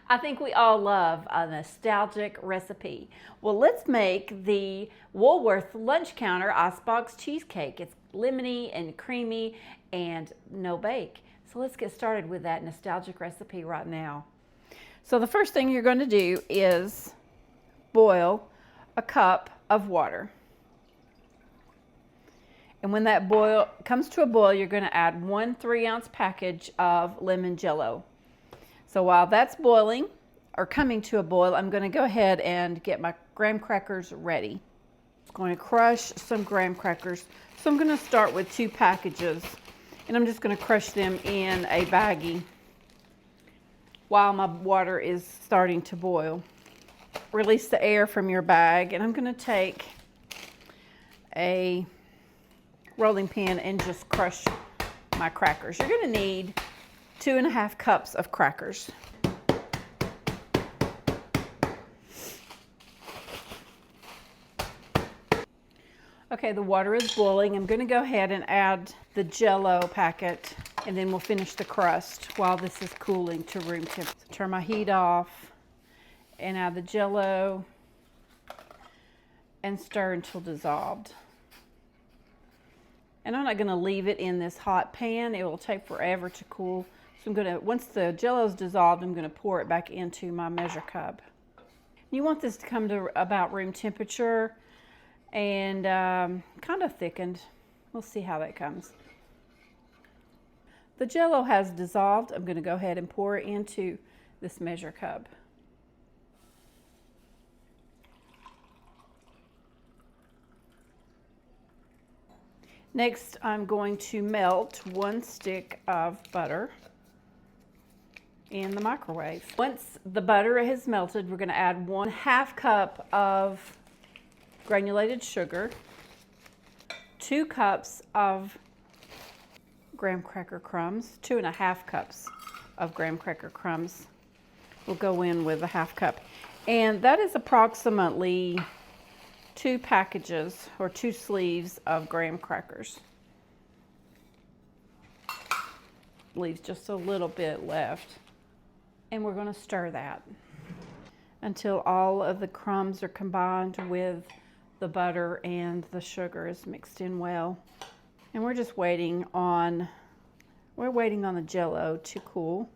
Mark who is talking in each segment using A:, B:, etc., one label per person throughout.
A: I think we all love a nostalgic recipe. Well, let's make the Woolworth lunch counter icebox cheesecake. It's lemony and creamy and no bake. So let's get started with that nostalgic recipe right now. So the first thing you're going to do is boil a cup of water. And when that boil comes to a boil, you're going to add 1 3-ounce package of lemon Jell-O. So while that's boiling or coming to a boil, I'm going to go ahead and get my graham crackers ready. I'm going to crush some graham crackers. So I'm going to start with 2 packages, and I'm just going to crush them in a baggie while my water is starting to boil. Release the air from your bag, and I'm going to take a rolling pin and just crush my crackers. You're going to need 2.5 cups of crackers. Okay, the water is boiling. I'm going to go ahead and add the Jell-O packet, and then we'll finish the crust while this is cooling to room temp. So turn my heat off and add the Jell-O and stir until dissolved. And I'm not going to leave it in this hot pan. It will take forever to cool. So I'm going to, once the Jell-O is dissolved, I'm going to pour it back into my measure cup. You want this to come to about room temperature and kind of thickened. We'll see how that comes. The Jell-O has dissolved. I'm going to go ahead and pour it into this measure cup. Next, I'm going to melt 1 stick of butter in the microwave. Once the butter has melted, we're going to add 1/2 cup of granulated sugar, 2 cups of graham cracker crumbs, 2.5 cups of graham cracker crumbs. We'll go in with a 1/2 cup. And that is approximately 2 packages or 2 sleeves of graham crackers. Leaves just a little bit left. And we're going to stir that until all of the crumbs are combined with the butter and the sugar is mixed in well. And we're just waiting on the Jell-O to cool.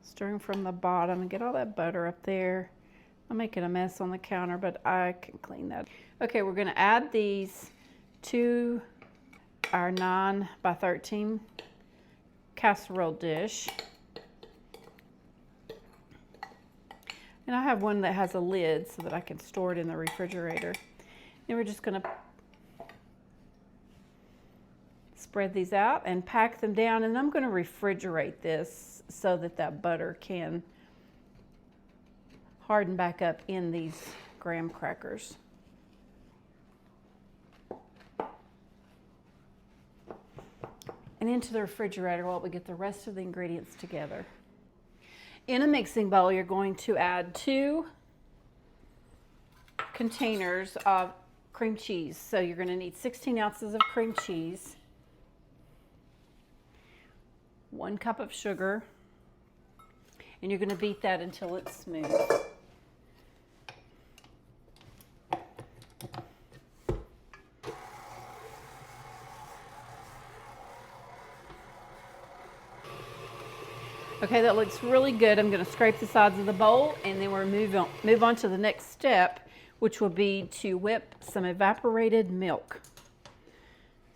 A: Stirring from the bottom and get all that butter up there. I'm making a mess on the counter, but I can clean that. Okay, we're going to add these to our 9 by 13 casserole dish. And I have one that has a lid so that I can store it in the refrigerator. Then we're just going to spread these out and pack them down, and I'm going to refrigerate this so that that butter can harden back up in these graham crackers. And into the refrigerator while we get the rest of the ingredients together. In a mixing bowl, you're going to add 2 containers of cream cheese. So you're going to need 16 ounces of cream cheese, 1 cup of sugar, and you're going to beat that until it's smooth. Okay, that looks really good. I'm going to scrape the sides of the bowl, and then we'll move on to the next step, which will be to whip some evaporated milk.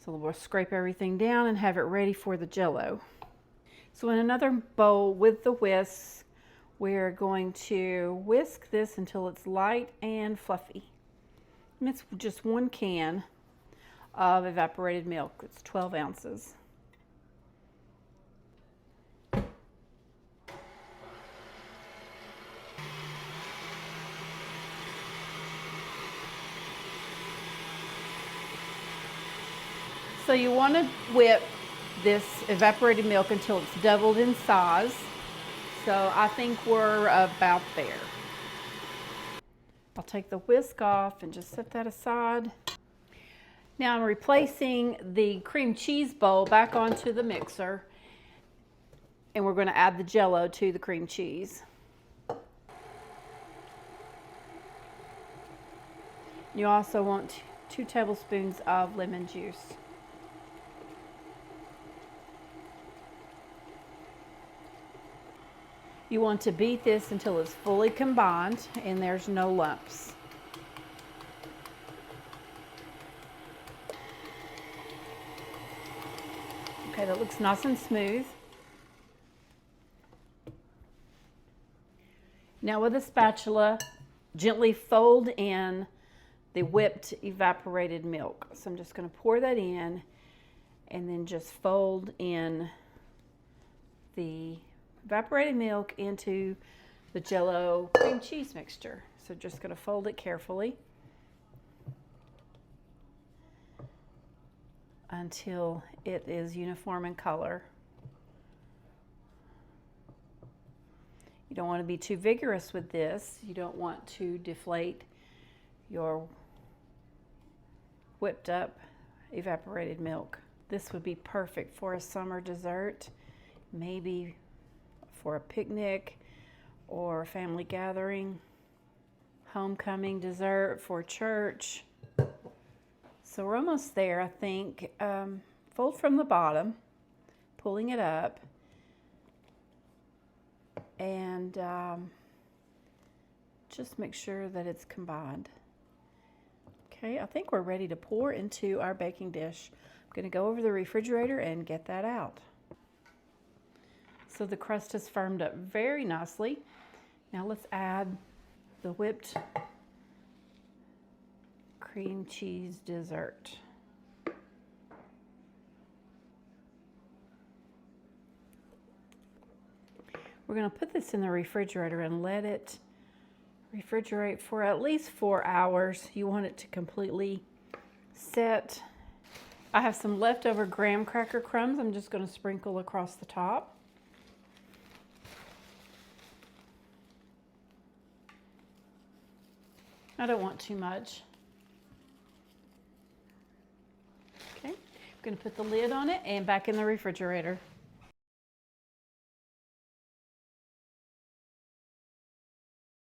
A: So we'll scrape everything down and have it ready for the Jell-O. So in another bowl with the whisk, we're going to whisk this until it's light and fluffy. And it's just 1 can of evaporated milk. It's 12 ounces. So you want to whip this evaporated milk until it's doubled in size. So I think we're about there. I'll take the whisk off and just set that aside. Now I'm replacing the cream cheese bowl back onto the mixer, and we're going to add the Jell-O to the cream cheese. You also want 2 tablespoons of lemon juice. You want to beat this until it's fully combined and there's no lumps. Okay, that looks nice and smooth. Now with a spatula, gently fold in the whipped evaporated milk. So I'm just going to pour that in and then just fold in the evaporated milk into the Jell-O cream cheese mixture. So just going to fold it carefully until it is uniform in color. You don't want to be too vigorous with this. You don't want to deflate your whipped up evaporated milk. This would be perfect for a summer dessert, maybe for a picnic or a family gathering, homecoming dessert for church. So we're almost there, I think. Fold from the bottom, pulling it up, and just make sure that it's combined. Okay, I think we're ready to pour into our baking dish. I'm going to go over the refrigerator and get that out. So the crust has firmed up very nicely. Now let's add the whipped cream cheese dessert. We're going to put this in the refrigerator and let it refrigerate for at least 4 hours. You want it to completely set. I have some leftover graham cracker crumbs. I'm just going to sprinkle across the top. I don't want too much. Okay, I'm going to put the lid on it and back in the refrigerator.